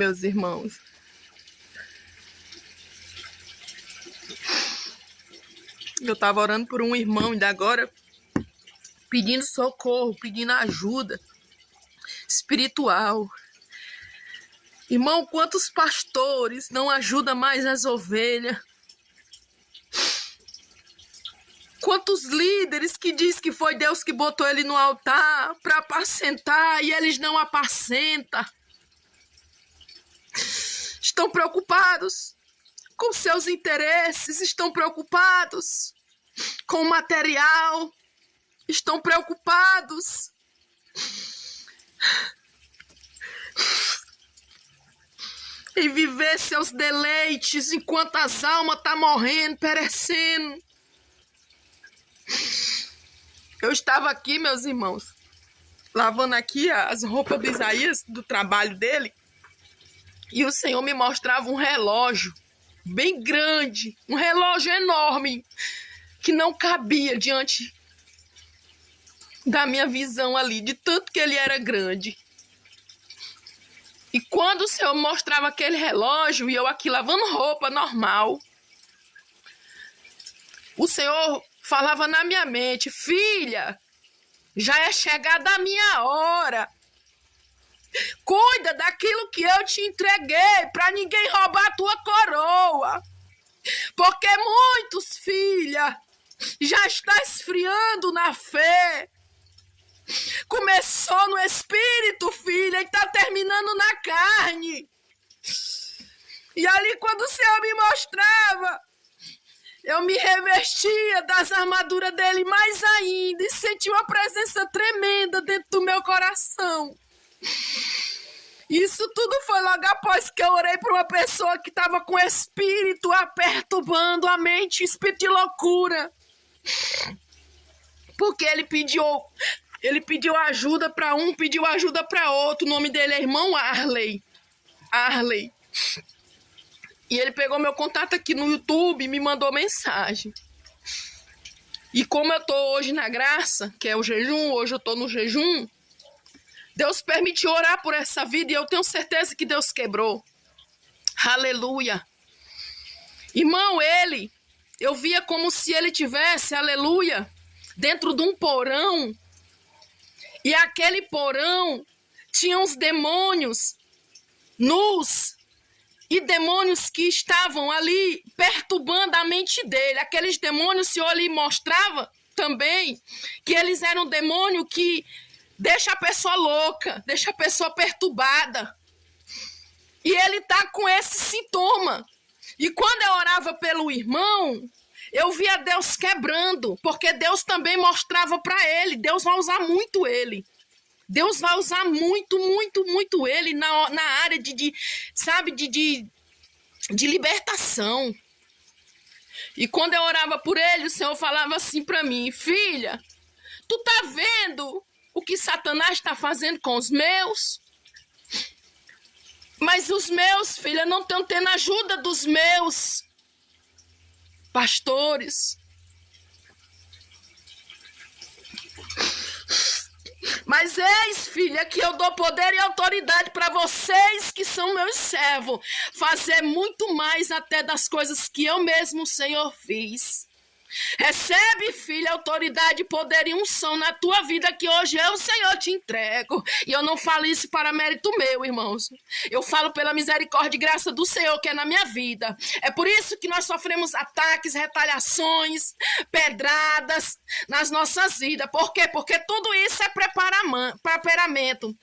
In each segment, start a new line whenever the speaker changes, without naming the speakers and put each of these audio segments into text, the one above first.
meus irmãos. Eu estava orando por um irmão ainda agora, pedindo socorro, pedindo ajuda espiritual. Irmão, quantos pastores não ajudam mais as ovelhas? Quantos líderes que diz que foi Deus que botou ele no altar para apacentar e eles não apacentam? Estão preocupados com seus interesses, estão preocupados com o material, estão preocupados em viver seus deleites enquanto as almas estão morrendo, perecendo. Eu estava aqui, meus irmãos, lavando aqui as roupas do Isaías, do trabalho dele, e o Senhor me mostrava um relógio bem grande, um relógio enorme, que não cabia diante da minha visão ali, de tanto que ele era grande. E quando o Senhor mostrava aquele relógio, e eu aqui lavando roupa normal, o Senhor falava na minha mente: filha, já é chegada a minha hora. Cuida daquilo que eu te entreguei, para ninguém roubar a tua coroa. Porque muitos, filha, já está esfriando na fé. Começou no espírito, filha, e está terminando na carne. E ali, quando o Senhor me mostrava, eu me revestia das armaduras dele mais ainda e senti uma presença tremenda dentro do meu coração. Isso tudo foi logo após que eu orei para uma pessoa que estava com o espírito perturbando a mente, espírito de loucura. Porque ele pediu ajuda para um, pediu ajuda para outro. O nome dele é irmão Arley. E ele pegou meu contato aqui no YouTube e me mandou mensagem. E como eu tô hoje na graça, que é o jejum, hoje eu tô no jejum, Deus permitiu orar por essa vida e eu tenho certeza que Deus quebrou. Aleluia. Irmão, eu via como se ele tivesse, aleluia, dentro de um porão. E aquele porão tinha uns demônios nus e demônios que estavam ali perturbando a mente dele. Aqueles demônios, o Senhor ali mostrava também que eles eram demônios que deixa a pessoa louca, deixa a pessoa perturbada. E ele está com esse sintoma. E quando eu orava pelo irmão, eu via Deus quebrando, porque Deus também mostrava para ele. Deus vai usar muito ele. Deus vai usar muito, muito, muito ele na área de libertação. E quando eu orava por ele, o Senhor falava assim para mim: filha, tu tá vendo o que Satanás está fazendo com os meus? Mas os meus, filha, não estão tendo ajuda dos meus pastores. Mas eis, filha, que eu dou poder e autoridade para vocês que são meus servos, fazer muito mais até das coisas que eu mesmo, Senhor, fiz. Recebe, filha, autoridade, poder e unção na tua vida que hoje eu, Senhor, te entrego. E eu não falo isso para mérito meu, irmãos. Eu falo pela misericórdia e graça do Senhor que é na minha vida. É por isso que nós sofremos ataques, retaliações, pedradas nas nossas vidas. Por quê? Porque tudo isso é preparamento,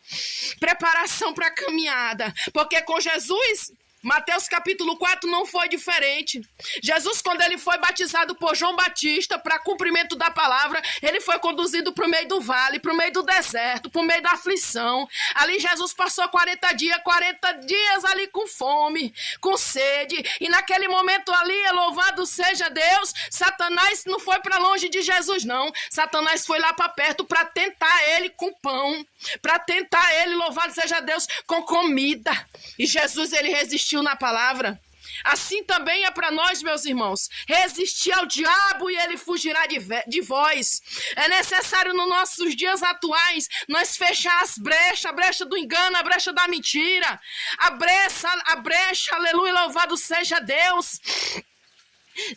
preparação para a caminhada. Porque com Jesus, Mateus capítulo 4 não foi diferente. Jesus, quando ele foi batizado por João Batista para cumprimento da palavra, ele foi conduzido para o meio do vale, para o meio do deserto, para o meio da aflição. Ali Jesus passou 40 dias ali com fome, com sede. E naquele momento ali, louvado seja Deus, Satanás não foi para longe de Jesus, não. Satanás foi lá para perto para tentar ele com pão, para tentar ele, louvado seja Deus, com comida. E Jesus, ele resistiu na palavra. Assim também é para nós, meus irmãos, resistir ao diabo e ele fugirá de vós. É necessário nos nossos dias atuais nós fechar as brechas, a brecha do engano, a brecha da mentira, a brecha, aleluia, louvado seja Deus,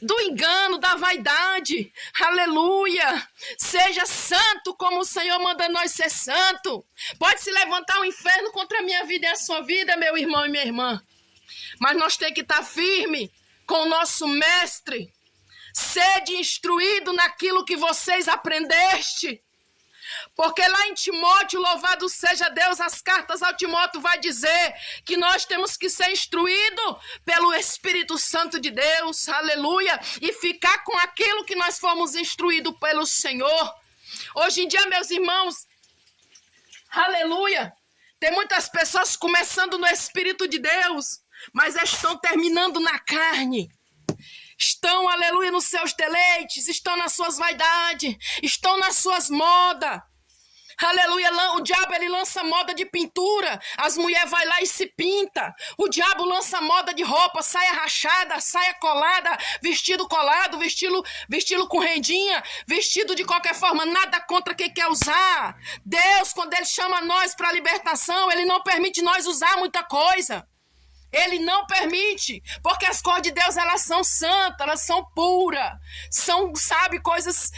do engano, da vaidade, aleluia. Seja santo como o Senhor manda nós ser santo. Pode se levantar um inferno contra a minha vida e a sua vida, meu irmão e minha irmã. Mas nós temos que estar firme com o nosso mestre. Sede instruído naquilo que vocês aprendeste. Porque lá em Timóteo, louvado seja Deus, as cartas ao Timóteo vai dizer que nós temos que ser instruídos pelo Espírito Santo de Deus, aleluia, e ficar com aquilo que nós fomos instruídos pelo Senhor. Hoje em dia, meus irmãos, aleluia, tem muitas pessoas começando no Espírito de Deus, mas estão terminando na carne. Estão, aleluia, nos seus deleites, estão nas suas vaidades, estão nas suas modas. Aleluia, o diabo ele lança moda de pintura, as mulheres vão lá e se pinta. O diabo lança moda de roupa, saia rachada, saia colada, vestido colado, vestido com rendinha, vestido de qualquer forma, nada contra quem quer usar. Deus, quando ele chama nós para a libertação, ele não permite nós usar muita coisa. Ele não permite, porque as coisas de Deus, elas são santas, elas são puras, são, sabe, coisas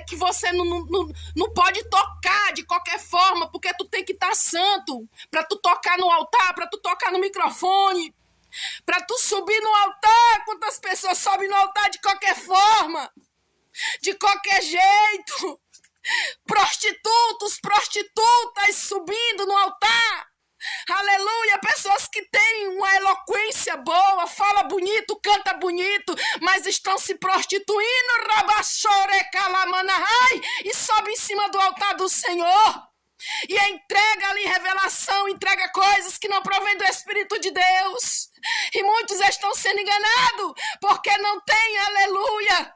que você não pode tocar de qualquer forma, porque tu tem que estar santo, para tu tocar no altar, para tu tocar no microfone, para tu subir no altar, quantas pessoas sobem no altar de qualquer forma, de qualquer jeito, prostitutas subindo no altar. Aleluia, pessoas que têm uma eloquência boa, fala bonito, canta bonito, mas estão se prostituindo, e sobe em cima do altar do Senhor e entrega ali revelação, entrega coisas que não provém do Espírito de Deus, e muitos estão sendo enganados porque não tem, aleluia,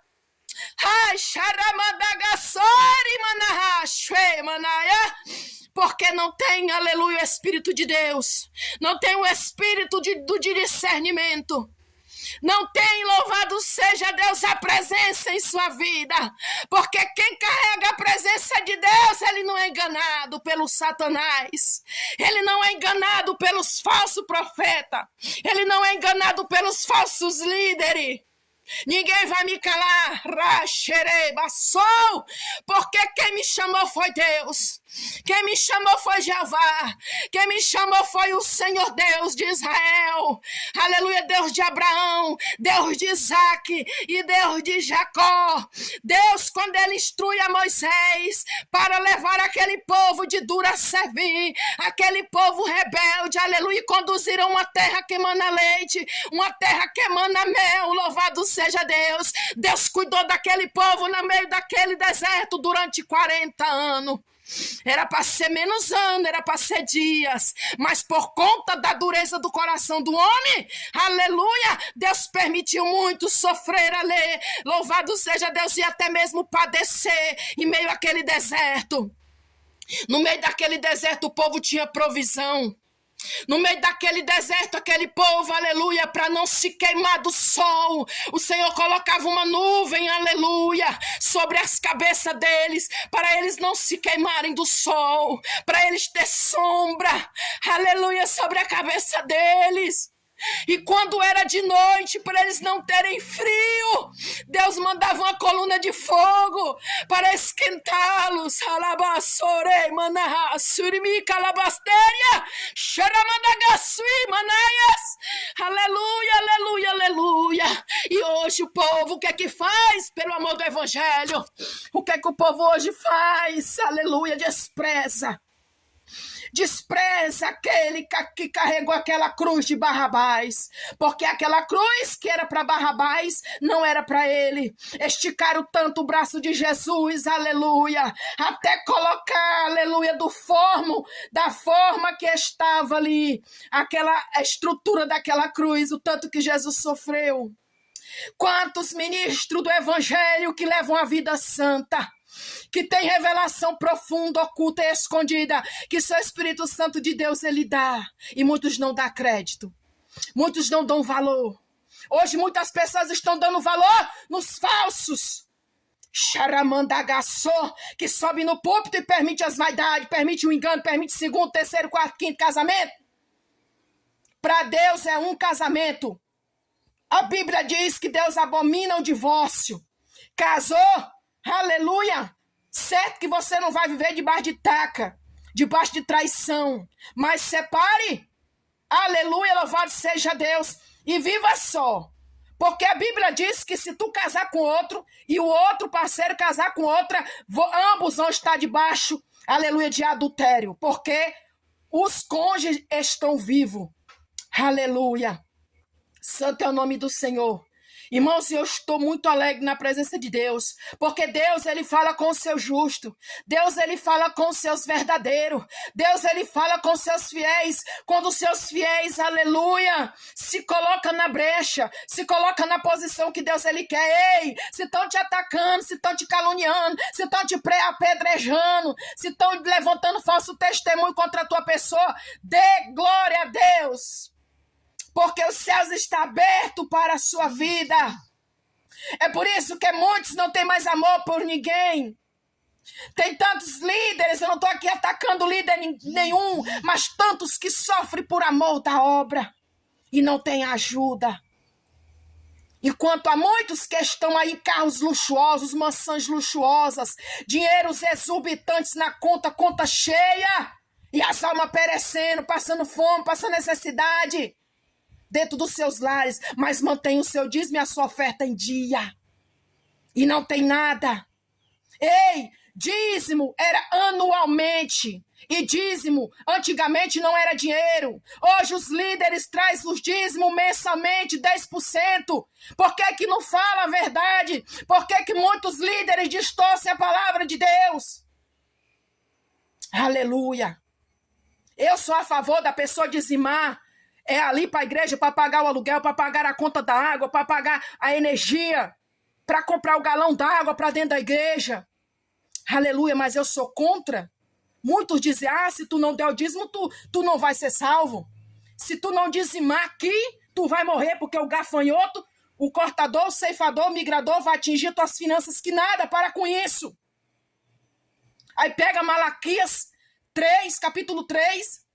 porque não tem, aleluia, o Espírito de Deus, não tem o Espírito do discernimento, não tem, louvado seja Deus, a presença em sua vida, porque quem carrega a presença de Deus, ele não é enganado pelo Satanás, ele não é enganado pelos falsos profetas, ele não é enganado pelos falsos líderes. Ninguém vai me calar, porque quem me chamou foi Deus, quem me chamou foi Jeová, quem me chamou foi o Senhor Deus de Israel, aleluia, Deus de Abraão, Deus de Isaac e Deus de Jacó. Deus, quando ele instrui a Moisés para levar aquele povo de dura a servir, aquele povo rebelde, aleluia, e conduzir a uma terra que emana leite, uma terra que emana mel, louvado seja Deus. Deus cuidou daquele povo no meio daquele deserto durante 40 anos. Era para ser menos anos, era para ser dias, mas por conta da dureza do coração do homem, aleluia, Deus permitiu muito sofrer ali, louvado seja Deus, e até mesmo padecer em meio àquele deserto. No meio daquele deserto o povo tinha provisão. No meio daquele deserto, aquele povo, aleluia, para não se queimar do sol, o Senhor colocava uma nuvem, aleluia, sobre as cabeças deles, para eles não se queimarem do sol, para eles ter sombra, aleluia, sobre a cabeça deles. E quando era de noite, para eles não terem frio, Deus mandava uma coluna de fogo para esquentá-los. Aleluia, aleluia, aleluia. E hoje o povo, o que é que faz? Pelo amor do Evangelho, o que é que o povo hoje faz? Aleluia, despreza aquele que carregou aquela cruz de Barrabás, porque aquela cruz que era para Barrabás não era para ele. Esticaram tanto o braço de Jesus, aleluia, até colocar, aleluia, da forma que estava ali, aquela estrutura daquela cruz, o tanto que Jesus sofreu. Quantos ministros do Evangelho que levam a vida santa, que tem revelação profunda, oculta e escondida, que só o Espírito Santo de Deus ele dá, e muitos não dão crédito. Muitos não dão valor. Hoje muitas pessoas estão dando valor nos falsos. Charamandagaçô, que sobe no púlpito e permite as vaidades, permite o engano, permite segundo, terceiro, quarto, quinto casamento. Para Deus é um casamento. A Bíblia diz que Deus abomina o divórcio. Casou, aleluia. Certo que você não vai viver debaixo de taca, debaixo de traição. Mas separe, aleluia, louvado seja Deus. E viva só. Porque a Bíblia diz que se tu casar com outro e o outro parceiro casar com outra, ambos vão estar debaixo, aleluia, de adultério. Porque os cônjuges estão vivos. Aleluia. Santo é o nome do Senhor. Irmãos, eu estou muito alegre na presença de Deus, porque Deus, ele fala com o seu justo, Deus, ele fala com os seus verdadeiros, Deus, ele fala com os seus fiéis, quando os seus fiéis, aleluia, se coloca na brecha, se coloca na posição que Deus, ele quer. Ei, se estão te atacando, se estão te caluniando, se estão te apedrejando, se estão levantando falso testemunho contra a tua pessoa, dê glória a Deus. Porque os céus estão abertos para a sua vida. É por isso que muitos não têm mais amor por ninguém. Tem tantos líderes, eu não estou aqui atacando líder nenhum, mas tantos que sofrem por amor da obra e não têm ajuda. Enquanto há muitos que estão aí, carros luxuosos, mansões luxuosas, dinheiros exorbitantes na conta cheia, e as almas perecendo, passando fome, passando necessidade dentro dos seus lares, mas mantém o seu dízimo e a sua oferta em dia. E não tem nada. Ei, dízimo era anualmente. E dízimo, antigamente, não era dinheiro. Hoje os líderes trazem os dízimos mensalmente, 10%. Por que que não fala a verdade? Por que que muitos líderes distorcem a palavra de Deus? Aleluia. Eu sou a favor da pessoa dizimar. É ali para a igreja, para pagar o aluguel, para pagar a conta da água, para pagar a energia, para comprar o galão d'água para dentro da igreja. Aleluia, mas eu sou contra. Muitos dizem, se tu não der o dízimo, tu não vai ser salvo. Se tu não dizimar aqui, tu vai morrer, porque o gafanhoto, o cortador, o ceifador, o migrador vai atingir tuas finanças, que nada, para com isso. Aí pega Malaquias 3, capítulo 3,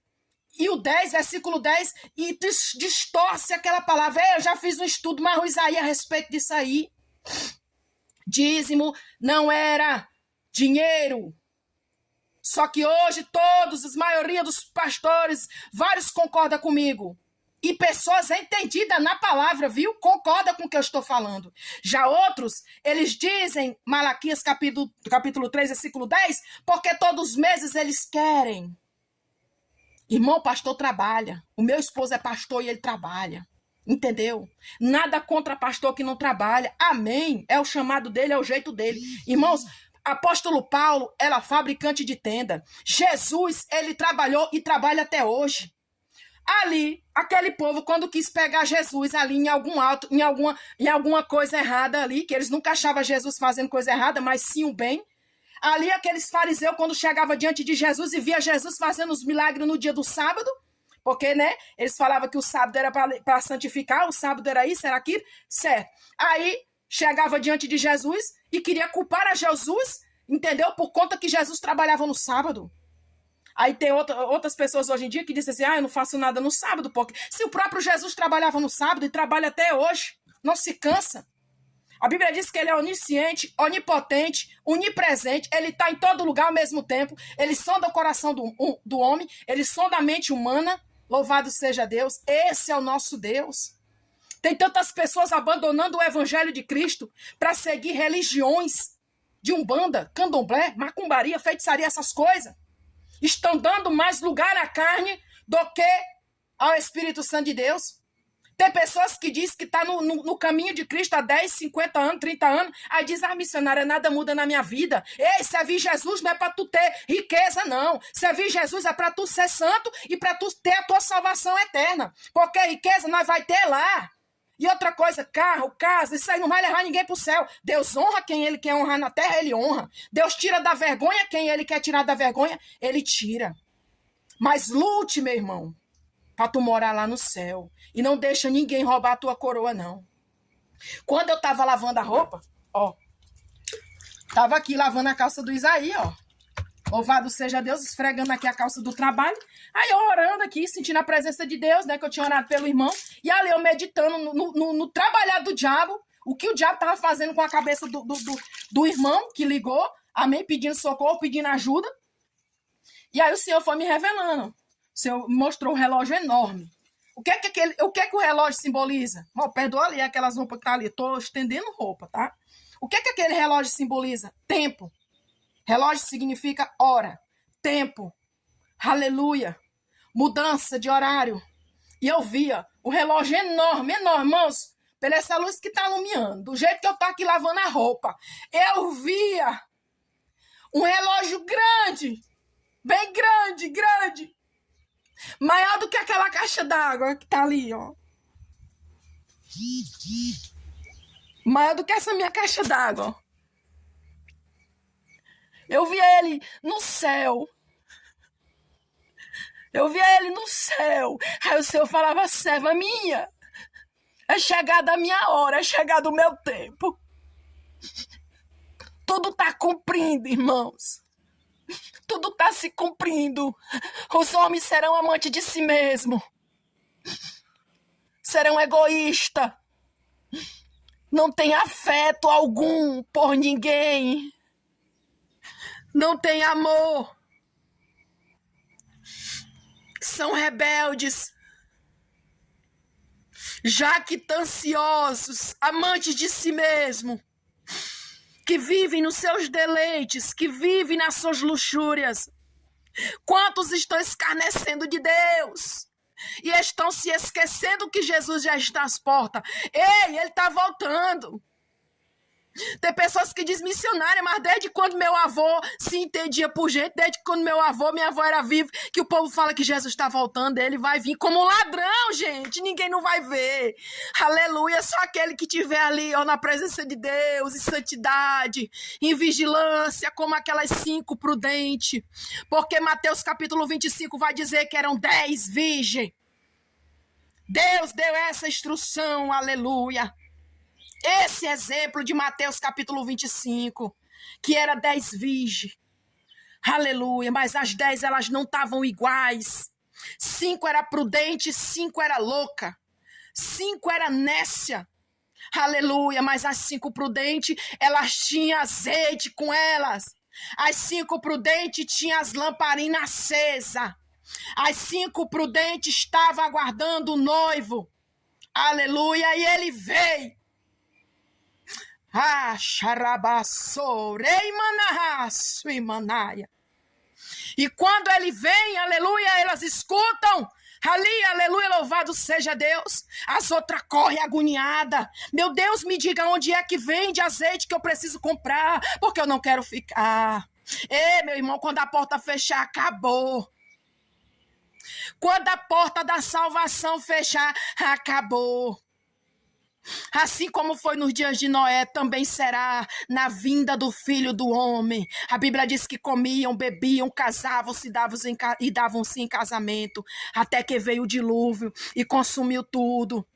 e o 10, versículo 10, e distorce aquela palavra. Eu já fiz um estudo marruizaí a respeito disso aí. Dízimo não era dinheiro. Só que hoje a maioria dos pastores, vários concordam comigo. E pessoas entendidas na palavra, viu? Concorda com o que eu estou falando. Já outros, eles dizem, Malaquias capítulo 3, versículo 10, porque todos os meses eles querem. Irmão, o pastor trabalha. O meu esposo é pastor e ele trabalha. Entendeu? Nada contra pastor que não trabalha. Amém. É o chamado dele, é o jeito dele. Irmãos, apóstolo Paulo era fabricante de tenda. Jesus, ele trabalhou e trabalha até hoje. Ali, aquele povo, quando quis pegar Jesus ali em alguma coisa errada ali, que eles nunca achavam Jesus fazendo coisa errada, mas sim o bem. Ali, aqueles fariseus, quando chegavam diante de Jesus e via Jesus fazendo os milagres no dia do sábado, porque, né, eles falavam que o sábado era para santificar, o sábado era isso, era aquilo, certo. Aí, chegava diante de Jesus e queria culpar a Jesus, entendeu? Por conta que Jesus trabalhava no sábado. Aí tem outras pessoas hoje em dia que dizem assim, eu não faço nada no sábado, porque se o próprio Jesus trabalhava no sábado e trabalha até hoje, não se cansa. A Bíblia diz que ele é onisciente, onipotente, onipresente, ele está em todo lugar ao mesmo tempo, ele sonda o coração do homem, ele sonda a mente humana, louvado seja Deus, esse é o nosso Deus. Tem tantas pessoas abandonando o evangelho de Cristo para seguir religiões de umbanda, candomblé, macumbaria, feitiçaria, essas coisas. Estão dando mais lugar à carne do que ao Espírito Santo de Deus. Tem pessoas que dizem que está no caminho de Cristo há 10, 50 anos, 30 anos. Aí diz, missionária, nada muda na minha vida. Ei, servir Jesus não é para tu ter riqueza, não. Servir Jesus é para tu ser santo e para tu ter a tua salvação eterna. Porque riqueza nós vai ter lá. E outra coisa, carro, casa, isso aí não vai levar ninguém para o céu. Deus honra quem ele quer honrar na terra, ele honra. Deus tira da vergonha quem ele quer tirar da vergonha, ele tira. Mas lute, meu irmão, para tu morar lá no céu. E não deixa ninguém roubar a tua coroa, não. Quando eu tava lavando a roupa, ó, tava aqui lavando a calça do Isaí, ó. Louvado seja Deus, esfregando aqui a calça do trabalho. Aí eu orando aqui, sentindo a presença de Deus, né? Que eu tinha orado pelo irmão. E ali eu meditando no trabalhar do diabo. O que o diabo tava fazendo com a cabeça do irmão que ligou. Amém? Pedindo socorro, pedindo ajuda. E aí o Senhor foi me revelando. O Senhor mostrou um relógio enorme. O que que o relógio simboliza? Oh, perdoa ali aquelas roupas que tá ali. Eu tô estendendo roupa, tá? O que aquele relógio simboliza? Tempo. Relógio significa hora, tempo, aleluia, mudança de horário. E eu via o relógio enorme, irmãos, pela essa luz que está iluminando, do jeito que eu tô aqui lavando a roupa. Eu via um relógio grande, bem grande, maior do que aquela caixa d'água que tá ali, ó. Maior do que essa minha caixa d'água, ó. Eu via ele no céu. Eu via ele no céu. Aí o Senhor falava, serva minha, é chegada a minha hora, é chegado o meu tempo. Tudo está cumprindo, irmãos. Tudo está se cumprindo. Os homens serão amantes de si mesmos. Serão egoístas. Não tem afeto algum por ninguém. Não tem amor. São rebeldes, jactanciosos, amantes de si mesmo, que vivem nos seus deleites, que vivem nas suas luxúrias. Quantos estão escarnecendo de Deus e estão se esquecendo que Jesus já está às portas? Ei, ele está voltando. Tem pessoas que dizem missionária, mas desde quando meu avô se entendia por gente, desde quando minha avó era viva, que o povo fala que Jesus está voltando, ele vai vir como um ladrão, gente, ninguém não vai ver. Aleluia, só aquele que estiver ali, ó, na presença de Deus, em santidade, em vigilância, como aquelas 5 prudentes, porque Mateus capítulo 25 vai dizer que eram 10 virgens. Deus deu essa instrução, aleluia. Esse exemplo de Mateus capítulo 25, que era 10 virgens, aleluia, mas as 10 elas não estavam iguais. 5 era prudente, 5 era louca, 5 era nécia, aleluia, mas as 5 prudentes, elas tinham azeite com elas. As 5 prudentes tinham as lamparinas acesas. As 5 prudentes estavam aguardando o noivo, aleluia, e ele veio. Ah, xarabaçorei manarraço e manaia. E quando ele vem, aleluia, elas escutam. Ali, aleluia, louvado seja Deus. As outras correm agoniada. Meu Deus, me diga onde é que vende azeite que eu preciso comprar, porque eu não quero ficar. Ei, meu irmão, quando a porta fechar, acabou. Quando a porta da salvação fechar, acabou. Assim como foi nos dias de Noé, também será na vinda do Filho do Homem. A Bíblia diz que comiam, bebiam, casavam-se e davam-se em casamento, até que veio o dilúvio e consumiu tudo.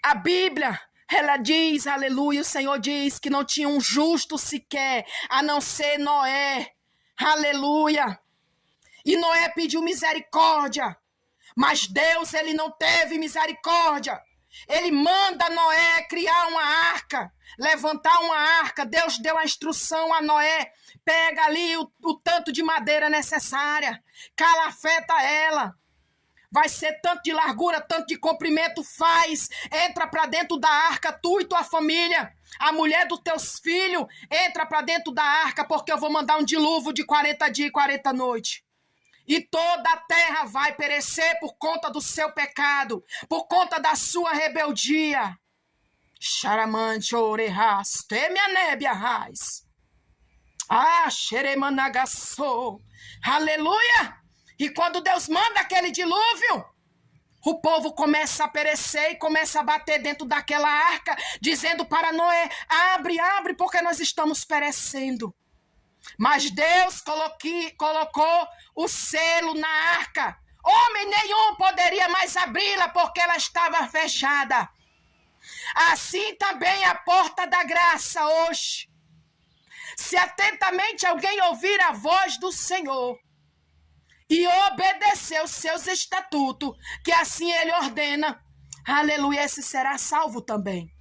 A Bíblia, ela diz, aleluia, o Senhor diz que não tinha um justo sequer, a não ser Noé. Aleluia. E Noé pediu misericórdia, mas Deus, ele não teve misericórdia. Ele manda Noé criar uma arca, levantar uma arca. Deus deu a instrução a Noé, pega ali o tanto de madeira necessária, calafeta ela. Vai ser tanto de largura, tanto de comprimento, faz. Entra para dentro da arca, tu e tua família. A mulher dos teus filhos, entra para dentro da arca, porque eu vou mandar um dilúvio de 40 dias e 40 noites. E toda a terra vai perecer por conta do seu pecado, por conta da sua rebeldia. Charamante orehas, teme a nébia raiz. Ah, xeremanagaçou. Aleluia! E quando Deus manda aquele dilúvio, o povo começa a perecer e começa a bater dentro daquela arca, dizendo para Noé, abre, abre, porque nós estamos perecendo. Mas Deus colocou o selo na arca, Homem nenhum poderia mais abri-la, porque ela estava fechada. Assim também a porta da graça hoje. Se atentamente alguém ouvir a voz do Senhor e obedecer os seus estatutos, que assim ele ordena, aleluia, esse será salvo também.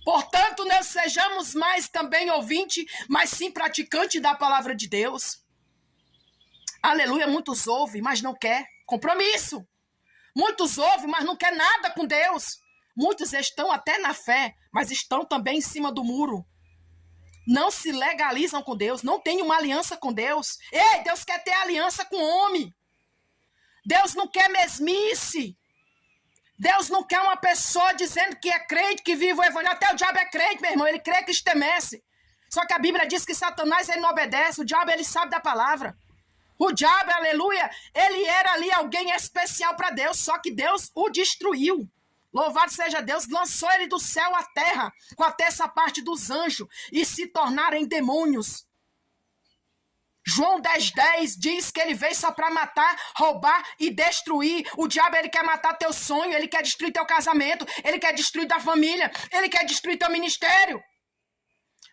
Portanto, não sejamos mais também ouvinte, mas sim praticante da palavra de Deus. Aleluia, muitos ouvem, mas não quer compromisso. Muitos ouvem, mas não quer nada com Deus. Muitos estão até na fé, mas estão também em cima do muro. Não se legalizam com Deus, não têm uma aliança com Deus. Ei, Deus quer ter aliança com o homem. Deus não quer mesmice. Deus não quer uma pessoa dizendo que é crente, que vive o evangelho. Até o diabo é crente, meu irmão, ele crê que estremece. Só que a Bíblia diz que Satanás, ele não obedece, o diabo, ele sabe da palavra. O diabo, aleluia, ele era ali alguém especial para Deus, só que Deus o destruiu. Louvado seja Deus, lançou ele do céu à terra, com a terça parte dos anjos, e se tornaram demônios. João 10:10 diz que ele veio só para matar, roubar e destruir. O diabo, ele quer matar teu sonho, ele quer destruir teu casamento, ele quer destruir tua família, ele quer destruir teu ministério.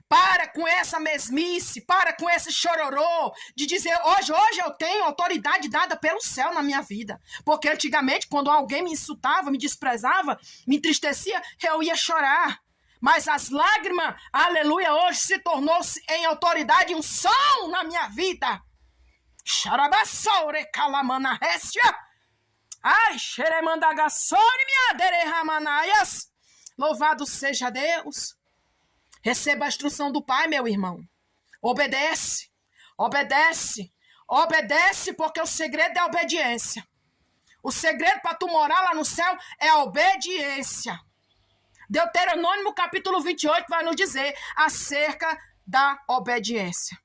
Para com essa mesmice, para com esse chororô de dizer, hoje eu tenho autoridade dada pelo céu na minha vida. Porque antigamente, quando alguém me insultava, me desprezava, me entristecia, eu ia chorar. Mas as lágrimas, aleluia, hoje se tornou-se em autoridade um som na minha vida. Xarabassore calamana récia. Ai, xeremandagassore minha derehamanaias. Louvado seja Deus. Receba a instrução do Pai, meu irmão. Obedece, obedece, obedece, porque o segredo é a obediência. O segredo para tu morar lá no céu é a obediência. Deuteronômio capítulo 28 vai nos dizer acerca da obediência.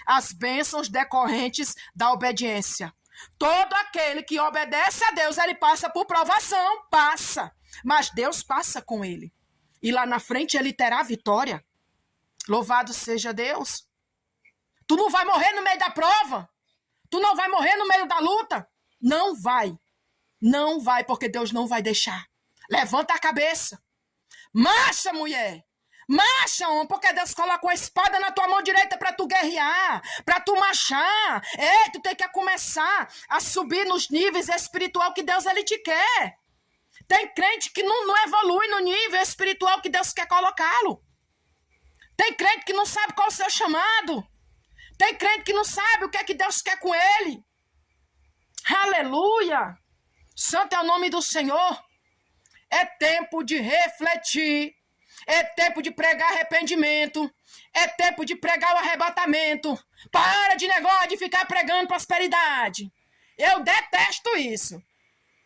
As bênçãos decorrentes da obediência. Todo aquele que obedece a Deus, ele passa por provação, passa. Mas Deus passa com ele. E lá na frente ele terá vitória. Louvado seja Deus. Tu não vai morrer no meio da prova. Tu não vai morrer no meio da luta. Não vai. Não vai, porque Deus não vai deixar. Levanta a cabeça. Marcha, mulher. Marcha, homem, porque Deus colocou a espada na tua mão direita para tu guerrear, para tu marchar. Ei, tu tem que começar a subir nos níveis espiritual que Deus ele te quer. Tem crente que não evolui no nível espiritual que Deus quer colocá-lo. Tem crente que não sabe qual é o seu chamado. Tem crente que não sabe o que é que Deus quer com ele. Aleluia! Santo é o nome do Senhor. É tempo de refletir. É tempo de pregar arrependimento. É tempo de pregar o arrebatamento. Para de negócio de ficar pregando prosperidade. Eu detesto isso.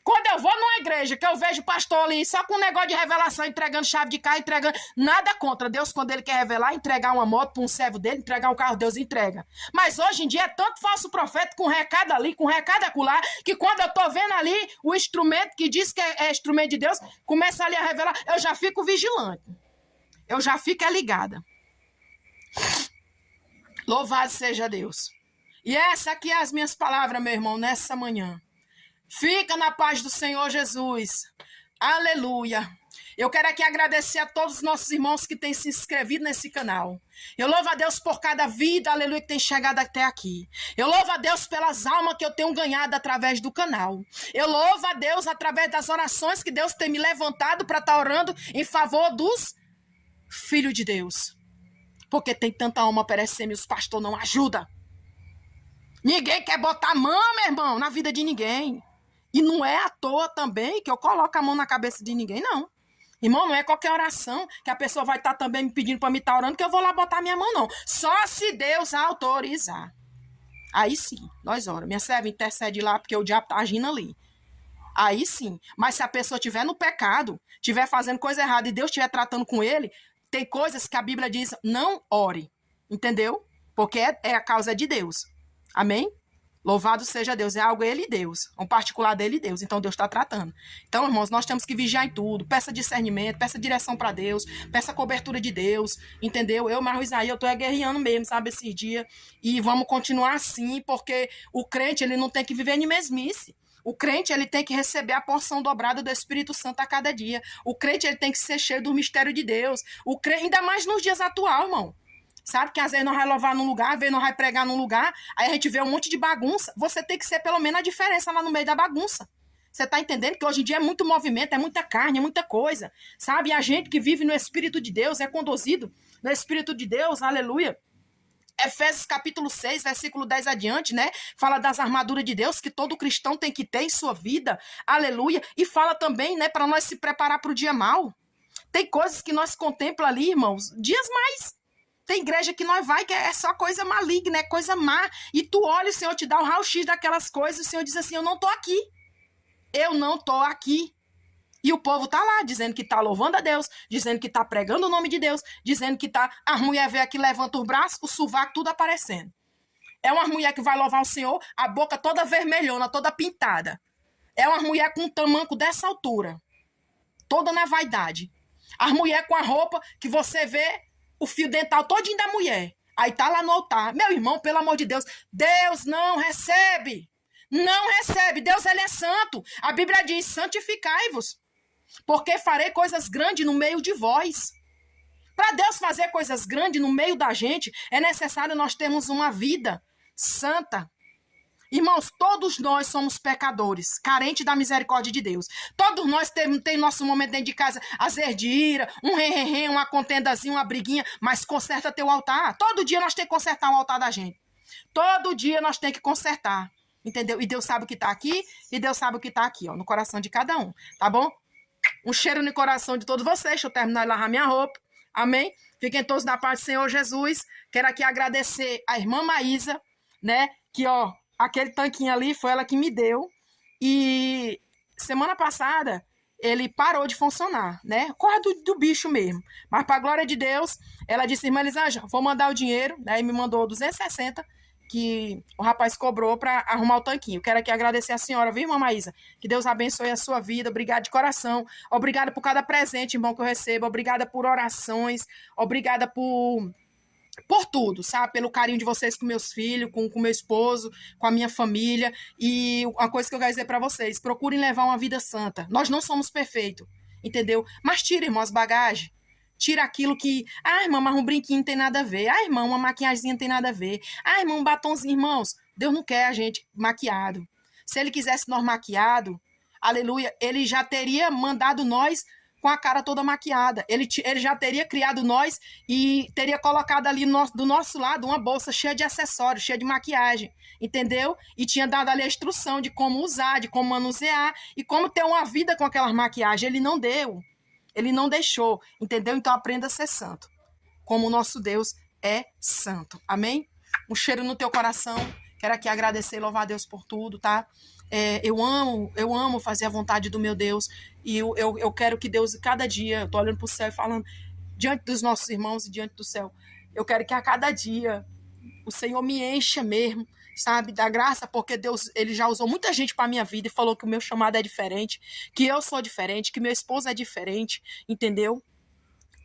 Quando eu vou numa igreja que eu vejo o pastor ali só com um negócio de revelação, entregando chave de carro, entregando... Nada contra Deus quando ele quer revelar, entregar uma moto para um servo dele, entregar um carro, Deus entrega. Mas hoje em dia é tanto falso profeta com recado ali, com recado acolá, que quando eu tô vendo ali o instrumento que diz que é instrumento de Deus, começa ali a revelar, eu já fico vigilante. Eu já fico ligada. Louvado seja Deus. E essa aqui é as minhas palavras, meu irmão, nessa manhã. Fica na paz do Senhor Jesus. Aleluia. Eu quero aqui agradecer a todos os nossos irmãos que têm se inscrevido nesse canal. Eu louvo a Deus por cada vida, aleluia, que tem chegado até aqui. Eu louvo a Deus pelas almas que eu tenho ganhado através do canal. Eu louvo a Deus através das orações que Deus tem me levantado para estar orando em favor dos filhos de Deus. Porque tem tanta alma perecendo e os pastores não ajudam. Ninguém quer botar a mão, meu irmão, na vida de ninguém. E não é à toa também que eu coloco a mão na cabeça de ninguém, não. Irmão, não é qualquer oração que a pessoa vai estar também me pedindo para me estar orando que eu vou lá botar minha mão, não. Só se Deus autorizar. Aí sim, nós oramos. Minha serva intercede lá porque o diabo está agindo ali. Aí sim. Mas se a pessoa estiver no pecado, estiver fazendo coisa errada e Deus estiver tratando com ele, tem coisas que a Bíblia diz, não ore. Entendeu? Porque é a causa de Deus. Amém?
Louvado seja Deus, é algo ele e Deus, um particular dele e Deus, então Deus está tratando. Então, irmãos, nós temos que vigiar em tudo, peça discernimento, peça direção para Deus, peça cobertura de Deus, entendeu? Eu, Marro Isaías, eu tô guerreando mesmo, sabe, esses dias, e vamos continuar assim, porque o crente, ele não tem que viver em mesmice. O crente, ele tem que receber a porção dobrada do Espírito Santo a cada dia. O crente, ele tem que ser cheio do mistério de Deus. O crente, ainda mais nos dias atuais, irmão. Sabe que às vezes nós vai louvar num lugar, às vezes nós vai pregar num lugar, aí a gente vê um monte de bagunça. Você tem que ser pelo menos a diferença lá no meio da bagunça. Você tá entendendo que hoje em dia é muito movimento, é muita carne, é muita coisa, sabe? E a gente que vive no Espírito de Deus, é conduzido no Espírito de Deus, aleluia. Efésios capítulo 6, versículo 10 adiante, né? Fala das armaduras de Deus que todo cristão tem que ter em sua vida, aleluia. E fala também, né, para nós se preparar para o dia mau. Tem coisas que nós contemplamos ali, irmãos, dias mais. Tem igreja que nós vai que é só coisa maligna, é coisa má. E tu olha, o Senhor te dá o raio-x daquelas coisas, o Senhor diz assim, eu não tô aqui. Eu não tô aqui. E o povo tá lá, dizendo que tá louvando a Deus, dizendo que tá pregando o nome de Deus, dizendo que tá... As mulheres vê aqui, levanta os braços, o sovaco tudo aparecendo. É uma mulher que vai louvar o Senhor, a boca toda vermelhona, toda pintada. É uma mulher com um tamanco dessa altura, toda na vaidade. As mulheres com a roupa que você vê o fio dental todinho da mulher. Aí tá lá no altar. Meu irmão, pelo amor de Deus, Deus não recebe. Não recebe. Deus, ele é santo. A Bíblia diz, santificai-vos, porque farei coisas grandes no meio de vós. Para Deus fazer coisas grandes no meio da gente, é necessário nós termos uma vida santa. Irmãos, todos nós somos pecadores, carentes da misericórdia de Deus. Todos nós temos nosso momento dentro de casa, às vezes de ira, um rem, uma contendazinha, uma briguinha, mas conserta teu altar. Todo dia nós temos que consertar o altar da gente. Todo dia nós temos que consertar, entendeu? E Deus sabe o que está aqui, e Deus sabe o que está aqui, ó, no coração de cada um, tá bom? Um cheiro no coração de todos vocês. Deixa eu terminar de lavar minha roupa. Amém? Fiquem todos na paz do Senhor Jesus. Quero aqui agradecer a irmã Maísa, né? Que, ó, aquele tanquinho ali foi ela que me deu. E semana passada ele parou de funcionar, né? Corre do bicho mesmo. Mas para a glória de Deus, ela disse, irmã Elisângela, vou mandar o dinheiro. Daí me mandou 260 que o rapaz cobrou para arrumar o tanquinho. Quero aqui agradecer a senhora, viu, irmã Maísa? Que Deus abençoe a sua vida. Obrigada de coração. Obrigada por cada presente, irmão, que eu recebo. Obrigada por orações. Obrigada por tudo, sabe? Pelo carinho de vocês com meus filhos, com meu esposo, com a minha família. E uma coisa que eu quero dizer para vocês, procurem levar uma vida santa. Nós não somos perfeitos, entendeu? Mas tira, irmão, as bagagens. Tira aquilo que... Ah, irmão, mas um brinquinho não tem nada a ver. Ah, irmão, uma maquiagemzinha não tem nada a ver. Ah, irmão, um batonzinho. Irmãos, Deus não quer a gente maquiado. Se ele quisesse nós maquiado, aleluia, ele já teria mandado nós com a cara toda maquiada. Ele já teria criado nós e teria colocado ali do nosso lado uma bolsa cheia de acessórios, cheia de maquiagem, entendeu? E tinha dado ali a instrução de como usar, de como manusear e como ter uma vida com aquelas maquiagens. Ele não deu. Ele não deixou, entendeu? Então aprenda a ser santo, como o nosso Deus é santo. Amém? Um cheiro no teu coração. Quero aqui agradecer e louvar a Deus por tudo, tá? Eu amo fazer a vontade do meu Deus. E eu quero que Deus, cada dia, eu tô olhando pro céu e falando, diante dos nossos irmãos e diante do céu, eu quero que a cada dia o Senhor me encha mesmo, sabe, da graça, porque Deus, ele já usou muita gente para minha vida e falou que o meu chamado é diferente, que eu sou diferente, que meu esposo é diferente, entendeu?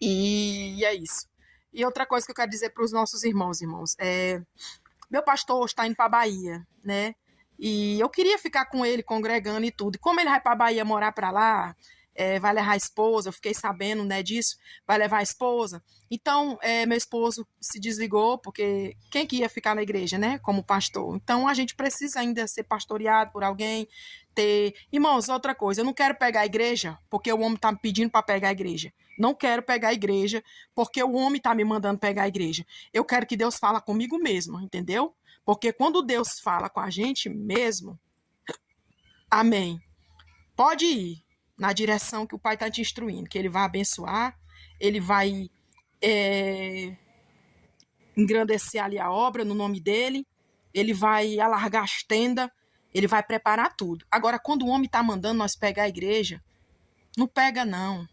E é isso. E outra coisa que eu quero dizer para os nossos irmãos, meu pastor está indo para a Bahia, né? E eu queria ficar com ele, congregando e tudo. E como ele vai para a Bahia morar para lá, vai levar a esposa, eu fiquei sabendo, né, disso, vai levar a esposa. Então, meu esposo se desligou, porque quem que ia ficar na igreja, né, como pastor? Então, a gente precisa ainda ser pastoreado por alguém, ter... Irmãos, outra coisa, eu não quero pegar a igreja, porque o homem está me pedindo para pegar a igreja. Não quero pegar a igreja, porque o homem está me mandando pegar a igreja. Eu quero que Deus fala comigo mesmo, entendeu? Porque quando Deus fala com a gente mesmo, amém, pode ir na direção que o Pai está te instruindo, que ele vai abençoar, ele vai engrandecer ali a obra no nome dele, ele vai alargar as tendas, ele vai preparar tudo. Agora, quando o homem está mandando nós pegar a igreja, não pega não.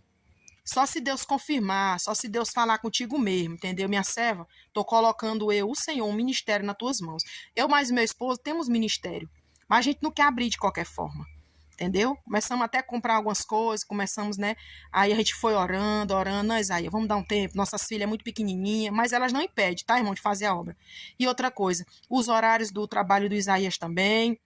Só se Deus confirmar, só se Deus falar contigo mesmo, entendeu, minha serva? Tô colocando eu, o Senhor, um ministério nas tuas mãos. Eu mais meu esposo temos ministério, mas a gente não quer abrir de qualquer forma. Entendeu? Começamos até a comprar algumas coisas, começamos, né? Aí a gente foi orando, não, Isaías, vamos dar um tempo. Nossas filhas é muito pequenininha, mas elas não impedem, tá, irmão, de fazer a obra. E outra coisa, os horários do trabalho do Isaías também.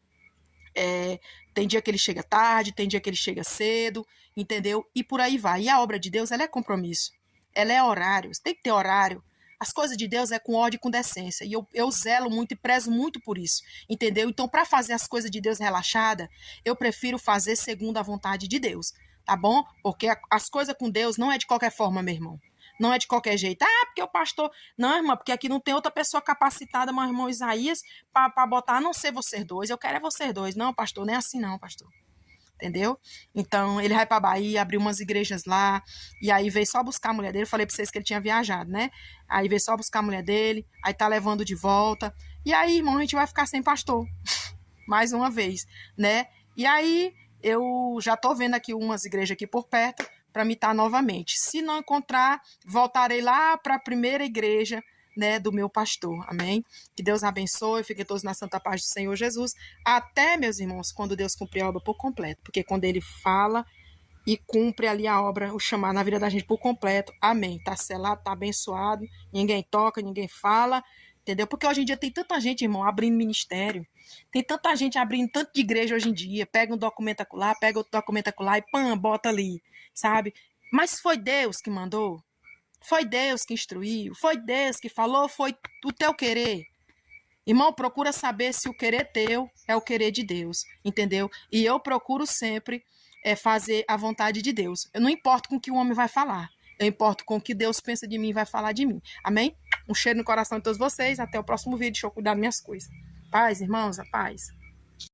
Tem dia que ele chega tarde, tem dia que ele chega cedo, entendeu? E por aí vai. E a obra de Deus, ela é compromisso. Ela é horário, você tem que ter horário. As coisas de Deus é com ordem e com decência. E eu zelo muito e prezo muito por isso, entendeu? Então, para fazer as coisas de Deus relaxada, eu prefiro fazer segundo a vontade de Deus, tá bom? Porque as coisas com Deus não é de qualquer forma, meu irmão. Não é de qualquer jeito. Ah, porque o pastor... Não, irmã, porque aqui não tem outra pessoa capacitada, meu irmão Isaías, para botar, a não ser vocês dois. Eu quero é vocês dois. Não, pastor, nem assim não, pastor. Entendeu? Então, ele vai pra Bahia, abriu umas igrejas lá, e aí veio só buscar a mulher dele. Eu falei pra vocês que ele tinha viajado, né? Aí veio só buscar a mulher dele, aí tá levando de volta. E aí, irmão, a gente vai ficar sem pastor. Mais uma vez, né? E aí, eu já tô vendo aqui umas igrejas aqui por perto, para me estar novamente. Se não encontrar, voltarei lá para a primeira igreja, né, do meu pastor. Amém? Que Deus abençoe, fiquem todos na santa paz do Senhor Jesus. Até, meus irmãos, quando Deus cumprir a obra por completo. Porque quando ele fala e cumpre ali a obra, o chamar na vida da gente por completo. Amém. Tá selado, tá abençoado. Ninguém toca, ninguém fala. Entendeu? Porque hoje em dia tem tanta gente, irmão, abrindo ministério. Tem tanta gente abrindo tanto de igreja hoje em dia. Pega um documento acolá, pega outro documento acolá e pam, bota ali, sabe? Mas foi Deus que mandou? Foi Deus que instruiu? Foi Deus que falou? Foi o teu querer? Irmão, procura saber se o querer teu é o querer de Deus, entendeu? E eu procuro sempre fazer a vontade de Deus. Eu não importo com o que o homem vai falar. Eu importo com o que Deus pensa de mim e vai falar de mim. Amém? Um cheiro no coração de todos vocês. Até o próximo vídeo. Deixa eu cuidar das minhas coisas. Paz, irmãos, a paz.